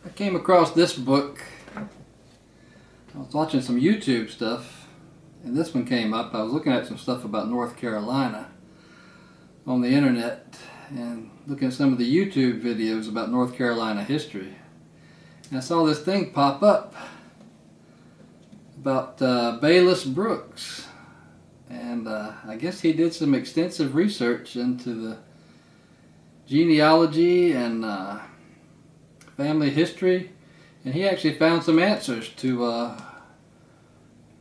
I came across this book. I was watching some YouTube stuff, and this one came up. I was looking at some stuff about North Carolina on the internet and looking at some of the YouTube videos about North Carolina history. And I saw this thing pop up about Bayless Brooks. And I guess he did some extensive research into the genealogy and family history, and he actually found some answers to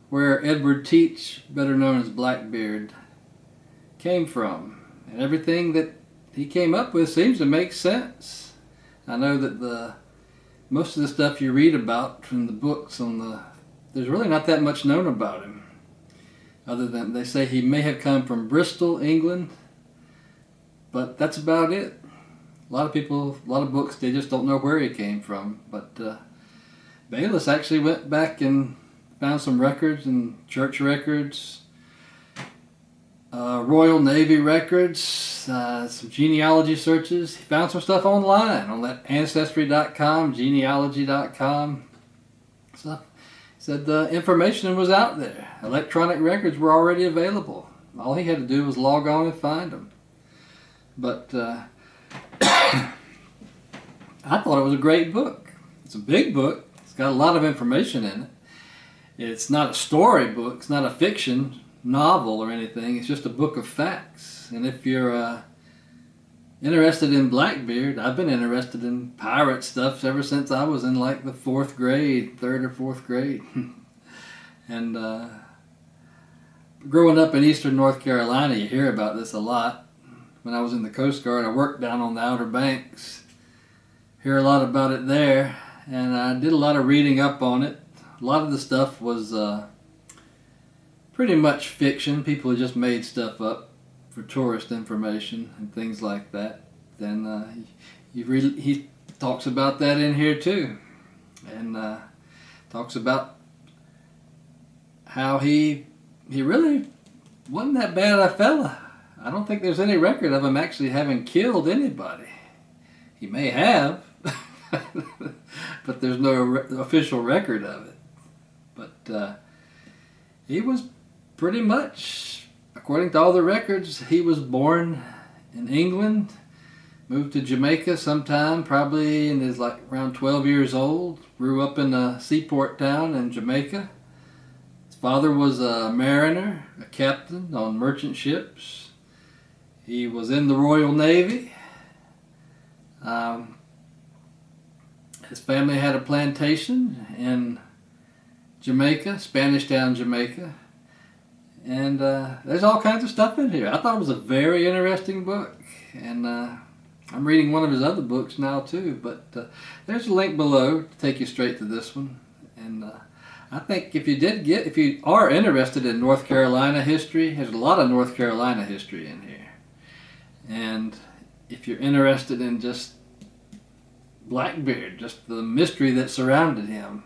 where Edward Teach, better known as Blackbeard, came from. And everything that he came up with seems to make sense. I know that most of the stuff you read about from the books there's really not that much known about him, other than they say he may have come from Bristol, England, but that's about it. A lot of people, a lot of books, they just don't know where he came from. But Bayless actually went back and found some records and church records, Royal Navy records, some genealogy searches. He found some stuff online on that Ancestry.com, genealogy.com stuff. He said the information was out there. Electronic records were already available. All he had to do was log on and find them. But I thought it was a great book. It's a big book. It's got a lot of information in it. It's not a story book. It's not a fiction novel or anything. It's just a book of facts. And if you're interested in Blackbeard, I've been interested in pirate stuff ever since I was in like the 4th grade, 3rd or 4th grade. And growing up in eastern North Carolina, you hear about this a lot. When I was in the Coast Guard, I worked down on the Outer Banks. Hear a lot about it there, and I did a lot of reading up on it. A lot of the stuff was pretty much fiction. People had just made stuff up for tourist information and things like that. Then he talks about that in here too, and talks about how he really wasn't that bad a fella. I don't think there's any record of him actually having killed anybody. He may have, but there's no official record of it. But he was pretty much, according to all the records, he was born in England, moved to Jamaica sometime, probably in his like around 12 years old, grew up in a seaport town in Jamaica. His father was a mariner, a captain on merchant ships. He was in the Royal Navy. His family had a plantation in Jamaica, Spanish Town, Jamaica. And there's all kinds of stuff in here. I thought it was a very interesting book. And I'm reading one of his other books now too. But there's a link below to take you straight to this one. And I think if you are interested in North Carolina history, there's a lot of North Carolina history in here. And if you're interested in just Blackbeard, just the mystery that surrounded him,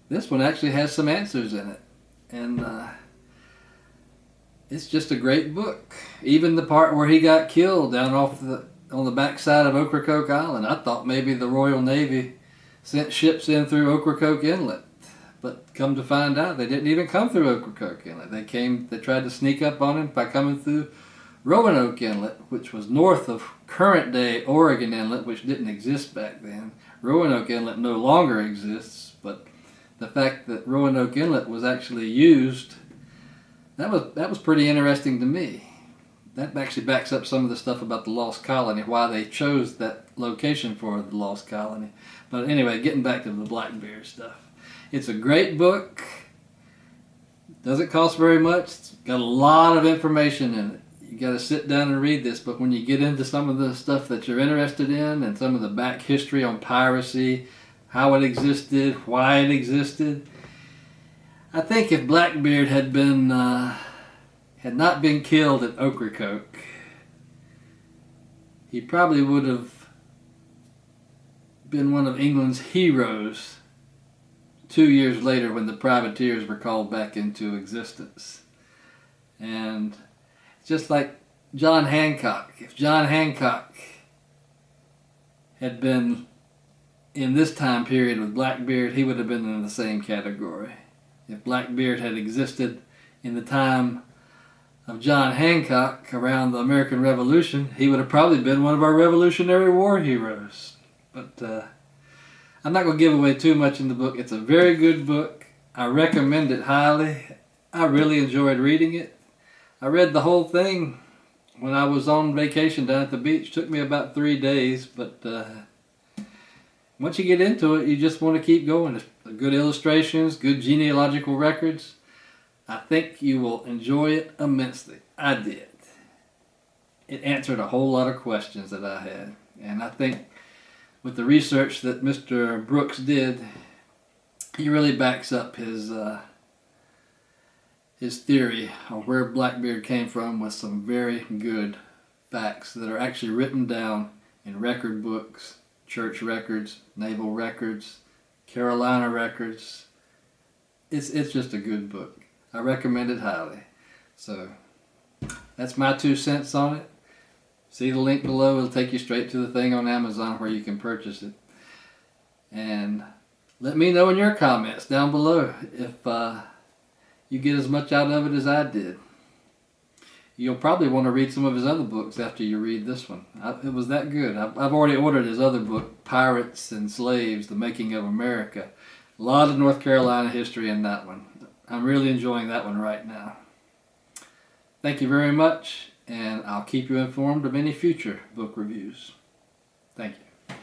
this one actually has some answers in it. And it's just a great book. Even the part where he got killed down on the backside of Ocracoke Island, I thought maybe the Royal Navy sent ships in through Ocracoke Inlet. But come to find out, they didn't even come through Ocracoke Inlet. They tried to sneak up on him by coming through Roanoke Inlet, which was north of current-day Oregon Inlet, which didn't exist back then. Roanoke Inlet no longer exists, but the fact that Roanoke Inlet was actually used, that was pretty interesting to me. That actually backs up some of the stuff about the Lost Colony, why they chose that location for the Lost Colony. But anyway, getting back to the Blackbeard stuff. It's a great book. Doesn't cost very much. It's got a lot of information in it. You got to sit down and read this, but when you get into some of the stuff that you're interested in and some of the back history on piracy, how it existed, why it existed, I think if Blackbeard had not been killed at Ocracoke, he probably would have been one of England's heroes 2 years later when the privateers were called back into existence. And just like John Hancock. If John Hancock had been in this time period with Blackbeard, he would have been in the same category. If Blackbeard had existed in the time of John Hancock around the American Revolution, he would have probably been one of our Revolutionary War heroes. But I'm not going to give away too much in the book. It's a very good book. I recommend it highly. I really enjoyed reading it. I read the whole thing when I was on vacation down at the beach. It took me about 3 days, but once you get into it, you just want to keep going. It's good illustrations, good genealogical records. I think you will enjoy it immensely. I did. It answered a whole lot of questions that I had. And I think with the research that Mr. Brooks did, he really backs up his theory of where Blackbeard came from with some very good facts that are actually written down in record books, church records, naval records, Carolina records. It's just a good book. I recommend it highly. So that's my 2 cents on it. See the link below. It'll take you straight to the thing on Amazon where you can purchase it. And let me know in your comments down below if you get as much out of it as I did. You'll probably want to read some of his other books after you read this one. It was that good. I've already ordered his other book, Pirates and Slaves, The Making of America. A lot of North Carolina history in that one. I'm really enjoying that one right now. Thank you very much, and I'll keep you informed of any future book reviews. Thank you.